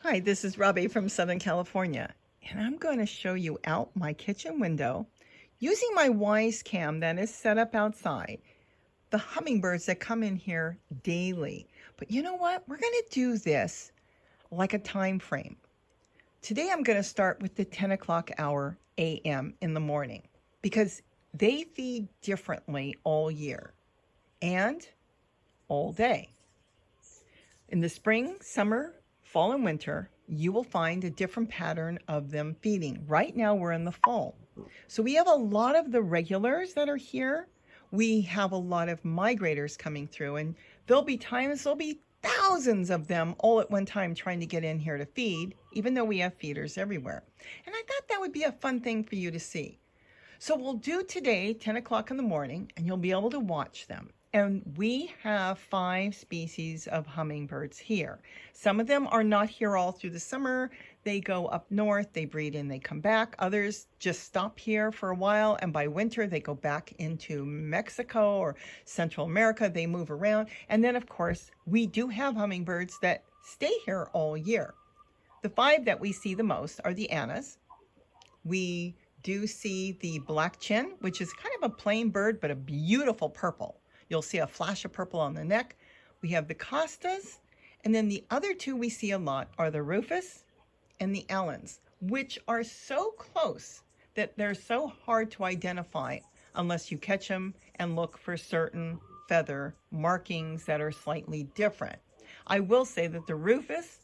Hi, this is Robbie from Southern California, and I'm going to show you out my kitchen window using my Wyze cam that is set up outside, the hummingbirds that come in here daily. But you know what? We're going to do this like a time frame. Today I'm going to start with the 10 o'clock hour a.m. in the morning because they feed differently all year and all day. In the spring, summer, fall, and winter, you will find a different pattern of them feeding. Right now, we're in the fall. So we have a lot of the regulars that are here. We have a lot of migrators coming through, and there'll be thousands of them all at one time trying to get in here to feed, even though we have feeders everywhere. And I thought that would be a fun thing for you to see. So we'll do today 10 o'clock in the morning, and you'll be able to watch them. And we have 5 species of hummingbirds here. Some of them are not here all through the summer. They go up north, they breed and they come back. Others just stop here for a while, and by winter they go back into Mexico or Central America. They move around. And then, of course, we do have hummingbirds that stay here all year. The 5 that we see the most are the Annas. We do see the black chin, which is kind of a plain bird, but a beautiful purple. You'll see a flash of purple on the neck. We have the Costas, and then the other 2 we see a lot are the Rufus and the Allens, which are so close that they're so hard to identify unless you catch them and look for certain feather markings that are slightly different. I will say that the Rufus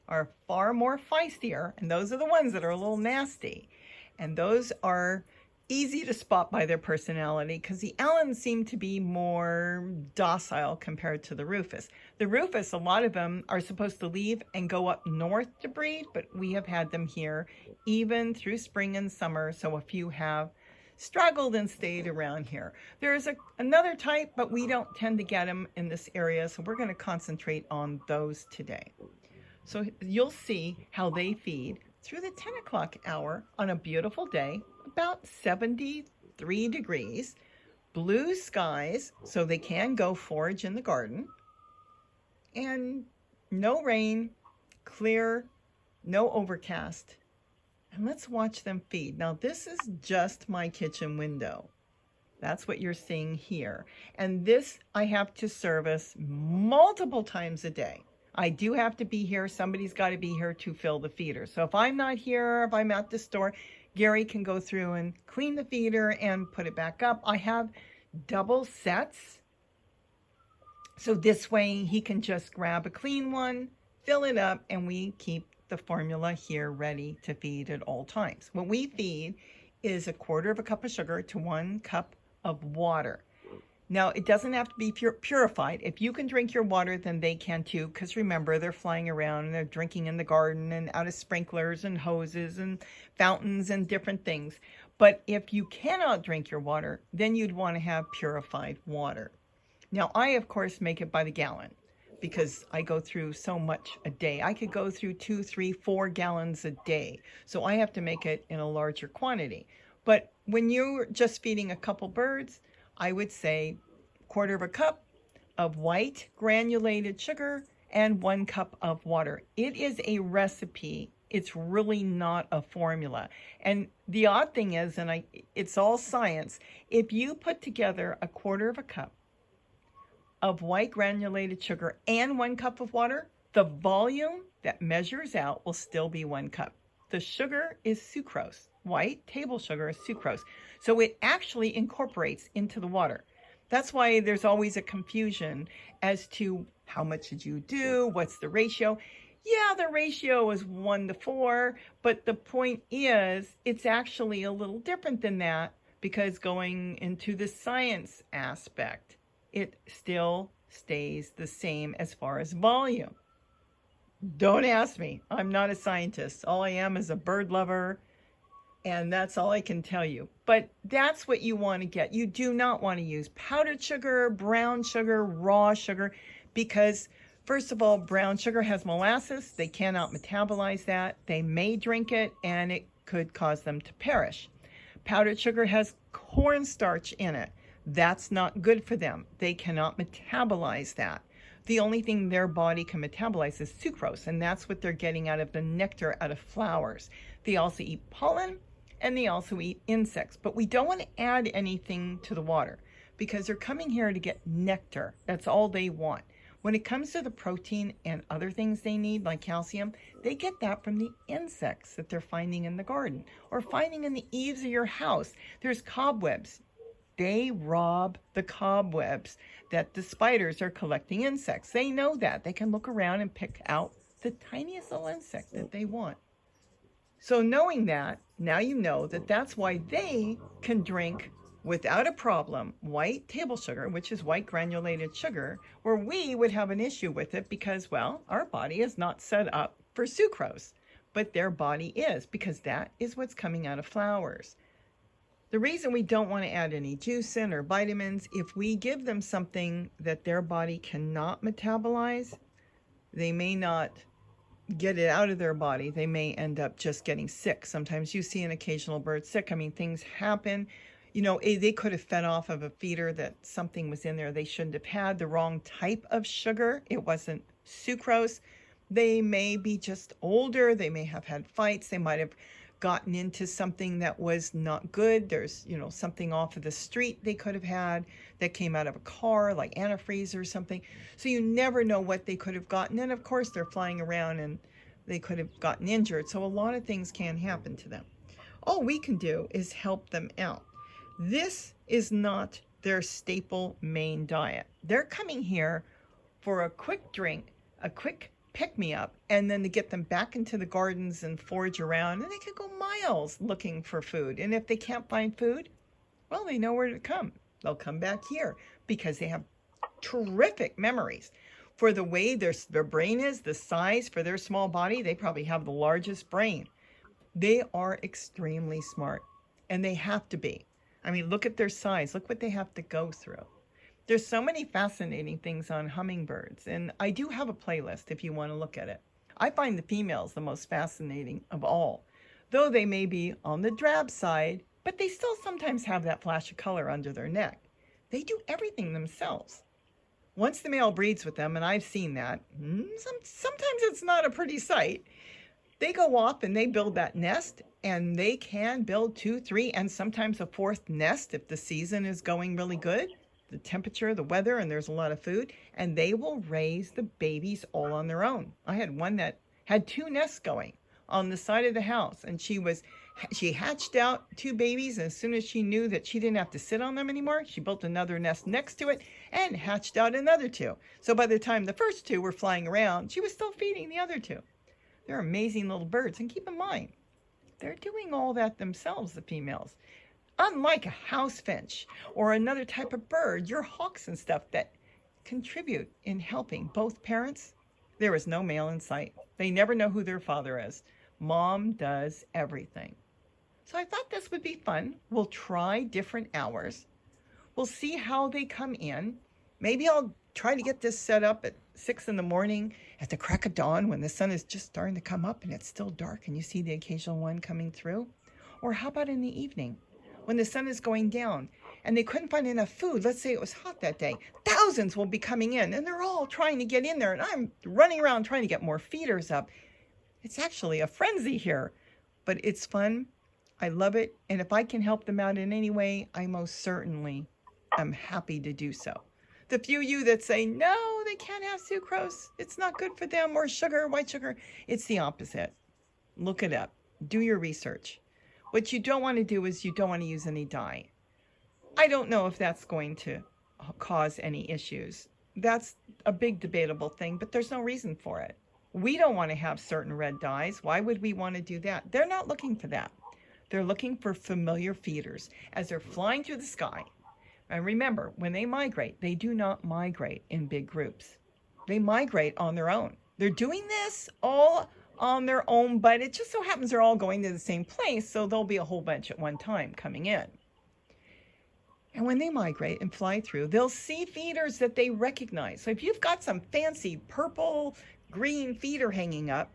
are far more feistier, and those are the ones that are a little nasty. And those are easy to spot by their personality because the Allens seem to be more docile compared to the Rufus. The Rufus, a lot of them are supposed to leave and go up north to breed, but we have had them here even through spring and summer, so a few have struggled and stayed around here. There is another type, but we don't tend to get them in this area, so we're going to concentrate on those today. So you'll see how they feed through the 10 o'clock hour on a beautiful day, about 73 degrees, blue skies, so they can go forage in the garden, and no rain, clear, no overcast. And let's watch them feed. Now, this is just my kitchen window. That's what you're seeing here. And this I have to service multiple times a day. I do have to be here. Somebody's got to be here to fill the feeder. So if I'm not here, if I'm at the store, Gary can go through and clean the feeder and put it back up. I have double sets. So this way he can just grab a clean one, fill it up, and we keep the formula here ready to feed at all times. What we feed is 1/4 cup of sugar to 1 cup of water. Now, it doesn't have to be purified. If you can drink your water, then they can too, because remember, they're flying around and they're drinking in the garden and out of sprinklers and hoses and fountains and different things. But if you cannot drink your water, then you'd want to have purified water. Now, I, of course, make it by the gallon because I go through so much a day. I could go through 2, 3, 4 gallons a day. So I have to make it in a larger quantity. But when you're just feeding a couple birds, I would say 1/4 cup of white granulated sugar and 1 cup of water. It is a recipe. It's really not a formula. And the odd thing is, and it's all science, if you put together 1/4 cup of white granulated sugar and 1 cup of water, the volume that measures out will still be 1 cup. The sugar is sucrose. White table sugar is sucrose. So it actually incorporates into the water. That's why there's always a confusion as to how much did you do? What's the ratio? Yeah, the ratio is 1 to 4, but the point is it's actually a little different than that because going into the science aspect, it still stays the same as far as volume. Don't ask me. I'm not a scientist. All I am is a bird lover, and that's all I can tell you. But that's what you want to get. You do not want to use powdered sugar, brown sugar, raw sugar, because first of all, brown sugar has molasses. They cannot metabolize that. They may drink it, and it could cause them to perish. Powdered sugar has cornstarch in it. That's not good for them. They cannot metabolize that. The only thing their body can metabolize is sucrose, and that's what they're getting out of the nectar out of flowers. They also eat pollen, and they also eat insects, but we don't want to add anything to the water because they're coming here to get nectar. That's all they want. When it comes to the protein and other things they need, like calcium, they get that from the insects that they're finding in the garden or finding in the eaves of your house. There's cobwebs. They rob the cobwebs that the spiders are collecting insects. They know that. They can look around and pick out the tiniest little insect that they want. So knowing that, now you know that that's why they can drink without a problem white table sugar, which is white granulated sugar, where we would have an issue with it because, well, our body is not set up for sucrose, but their body is, because that is what's coming out of flowers. The reason we don't want to add any juice in or vitamins, if we give them something that their body cannot metabolize, they may not get it out of their body. They may end up just getting sick. Sometimes you see an occasional bird sick. I mean, things happen. You know, they could have fed off of a feeder that something was in there they shouldn't have had, the wrong type of sugar. It wasn't sucrose. They may be just older. They may have had fights. They might have gotten into something that was not good. There's, you know, something off of the street they could have had that came out of a car, like antifreeze or something. So you never know what they could have gotten. And of course, they're flying around and they could have gotten injured. So a lot of things can happen to them. All we can do is help them out. This is not their staple main diet. They're coming here for a quick drink, a quick pick-me-up, and then to get them back into the gardens and forage around, and they could go miles looking for food. And if they can't find food, well, they know where to come. They'll come back here because they have terrific memories. For the way their brain is, the size for their small body, they probably have the largest brain. They are extremely smart, and they have to be. I mean, look at their size. Look what they have to go through. There's so many fascinating things on hummingbirds, and I do have a playlist if you want to look at it. I find the females the most fascinating of all, though they may be on the drab side, but they still sometimes have that flash of color under their neck. They do everything themselves. Once the male breeds with them, and I've seen that, sometimes it's not a pretty sight. They go off and they build that nest, and they can build 2, 3, and sometimes a 4th nest if the season is going really good. The temperature, the weather, and there's a lot of food, and they will raise the babies all on their own. I had one that had 2 nests going on the side of the house, and she hatched out 2 babies, and as soon as she knew that she didn't have to sit on them anymore, she built another nest next to it and hatched out another 2. So by the time the first 2 were flying around, she was still feeding the other 2. They're amazing little birds, and keep in mind, they're doing all that themselves, the females. Unlike a house finch or another type of bird, your hawks and stuff that contribute in helping both parents, there is no male in sight. They never know who their father is. Mom does everything. So I thought this would be fun. We'll try different hours. We'll see how they come in. Maybe I'll try to get this set up at 6 in the morning at the crack of dawn when the sun is just starting to come up and it's still dark and you see the occasional one coming through. Or how about in the evening when the sun is going down and they couldn't find enough food? Let's say it was hot that day. Thousands will be coming in and they're all trying to get in there, and I'm running around trying to get more feeders up. It's actually a frenzy here, but it's fun. I love it. And if I can help them out in any way, I most certainly am happy to do so. The few of you that say, no, they can't have sucrose, it's not good for them, or sugar, white sugar, it's the opposite. Look it up. Do your research. What you don't want to do is you don't want to use any dye. I don't know if that's going to cause any issues. That's a big debatable thing, but there's no reason for it. We don't want to have certain red dyes. Why would we want to do that? They're not looking for that. They're looking for familiar feeders as they're flying through the sky. And remember, when they migrate, they do not migrate in big groups. They migrate on their own. They're doing this all on their own, but it just so happens they're all going to the same place, so there'll be a whole bunch at one time coming in. And when they migrate and fly through, they'll see feeders that they recognize. So if you've got some fancy purple, green feeder hanging up,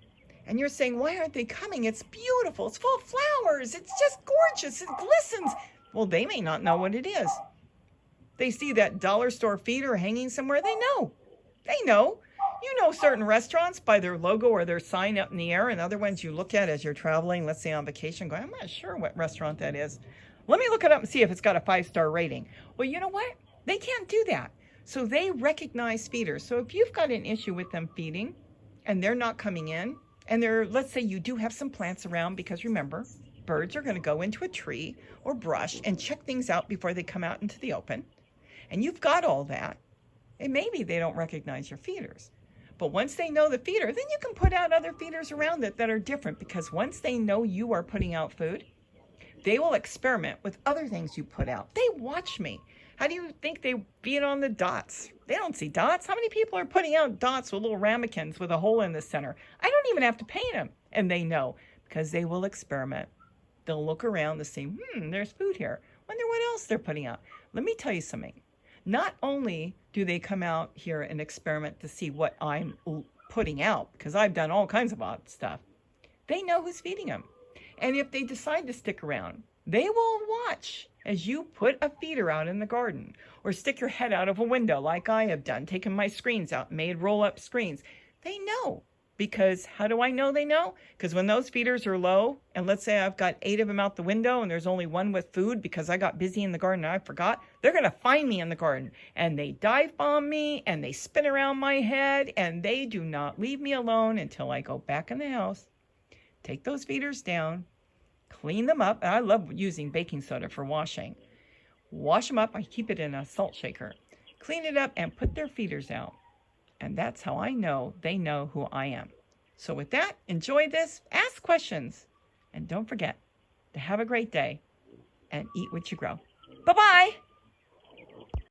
and you're saying, why aren't they coming? It's beautiful. It's full of flowers. It's just gorgeous. It glistens. Well, they may not know what it is. They see that dollar store feeder hanging somewhere. They know. They know. You know certain restaurants by their logo or their sign up in the air, and other ones you look at as you're traveling, let's say on vacation, going, I'm not sure what restaurant that is. Let me look it up and see if it's got a 5-star rating. Well, you know what? They can't do that. So they recognize feeders. So if you've got an issue with them feeding and they're not coming in, and let's say you do have some plants around, because remember, birds are going to go into a tree or brush and check things out before they come out into the open, and you've got all that, and maybe they don't recognize your feeders. But once they know the feeder, then you can put out other feeders around it that are different, because once they know you are putting out food, they will experiment with other things you put out. They watch me. How do you think they feed on the dots? They don't see dots. How many people are putting out dots with little ramekins with a hole in the center? I don't even have to paint them. And they know, because they will experiment. They'll look around to see, there's food here. Wonder what else they're putting out. Let me tell you something. Not only do they come out here and experiment to see what I'm putting out, because I've done all kinds of odd stuff, they know who's feeding them. And if they decide to stick around, they will watch as you put a feeder out in the garden, or stick your head out of a window like I have done, taken my screens out, made roll-up screens. They know. Because how do I know they know? Because when those feeders are low, and let's say I've got 8 of them out the window and there's only one with food because I got busy in the garden and I forgot, they're going to find me in the garden. And they dive bomb me and they spin around my head and they do not leave me alone until I go back in the house, take those feeders down, clean them up. And I love using baking soda for washing. Wash them up. I keep it in a salt shaker. Clean it up and put their feeders out. And that's how I know they know who I am. So with that, enjoy this, ask questions, and don't forget to have a great day and eat what you grow. Bye-bye.